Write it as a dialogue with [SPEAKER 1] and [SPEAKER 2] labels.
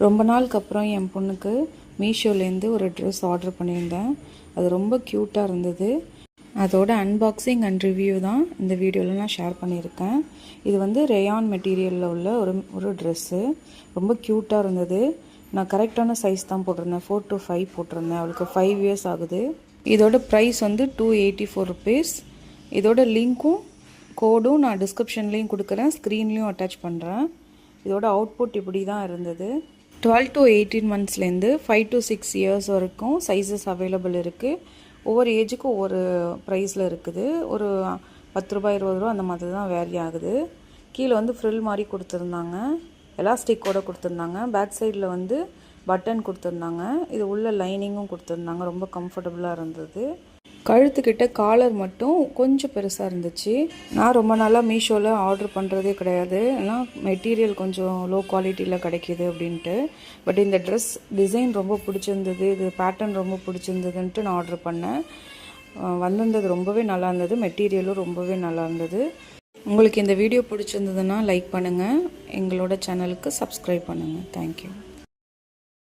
[SPEAKER 1] ரொம்ப நாளுக்கு அப்புறம் என் பொண்ணுக்கு மீஷோலேருந்து ஒரு ட்ரெஸ் ஆர்டர் பண்ணியிருந்தேன். அது ரொம்ப க்யூட்டாக இருந்தது. அதோட அன்பாக்சிங் அண்ட் ரிவ்யூ தான் இந்த வீடியோவில் நான் ஷேர் பண்ணியிருக்கேன். இது வந்து ரேயான் மெட்டீரியலில் உள்ள ஒரு ட்ரெஸ்ஸு. ரொம்ப க்யூட்டாக இருந்தது. நான் கரெக்டான சைஸ் தான் போட்டிருந்தேன். 4 to 5 போட்டிருந்தேன். அவளுக்கு 5 years ஆகுது. இதோட ப்ரைஸ் வந்து ₹284. இதோட லிங்க்கும் கோடும் நான் டிஸ்கிரிப்ஷன்லேயும் கொடுக்குறேன், ஸ்க்ரீன்லேயும் அட்டாச் பண்ணுறேன். இதோட அவுட்புட் இப்படி தான் இருந்தது. 12 to 18 monthsலேருந்து 5 to 6 years வரைக்கும் சைஸஸ் அவைலபிள் இருக்குது. ஒவ்வொரு ஏஜுக்கும் ஒவ்வொரு ப்ரைஸில் இருக்குது. ஒரு ₹10 ₹20 அந்த மாதிரி தான் வேரி ஆகுது. கீழே வந்து ஃப்ரில் மாதிரி கொடுத்துருந்தாங்க, எலாஸ்டிக்கோடு கொடுத்துருந்தாங்க. பேக் சைடில் வந்து பட்டன் கொடுத்துருந்தாங்க. இது உள்ள லைனிங்கும் கொடுத்துருந்தாங்க. ரொம்ப கம்ஃபர்டபுளாக இருந்தது. கழுத்துக்கிட்ட காலர் மட்டும் கொஞ்சம் பெருசாக இருந்துச்சு. நான் ரொம்ப நாளாக மீஷோவில் ஆர்டர் பண்ணுறதே கிடையாது, ஏன்னா மெட்டீரியல் கொஞ்சம் லோ குவாலிட்டியில் கிடைக்கிது அப்படின்ட்டு. பட் இந்த ட்ரெஸ் டிசைன் ரொம்ப பிடிச்சிருந்தது, இது பேட்டர்ன் ரொம்ப பிடிச்சிருந்ததுன்ட்டு நான் ஆர்டர் பண்ணேன். வந்திருந்தது ரொம்பவே நல்லா இருந்தது. மெட்டீரியலும் ரொம்பவே நல்லா இருந்தது. உங்களுக்கு இந்த வீடியோ பிடிச்சிருந்ததுன்னா லைக் பண்ணுங்கள், எங்களோட சேனலுக்கு சப்ஸ்கிரைப் பண்ணுங்கள். தேங்க்யூ.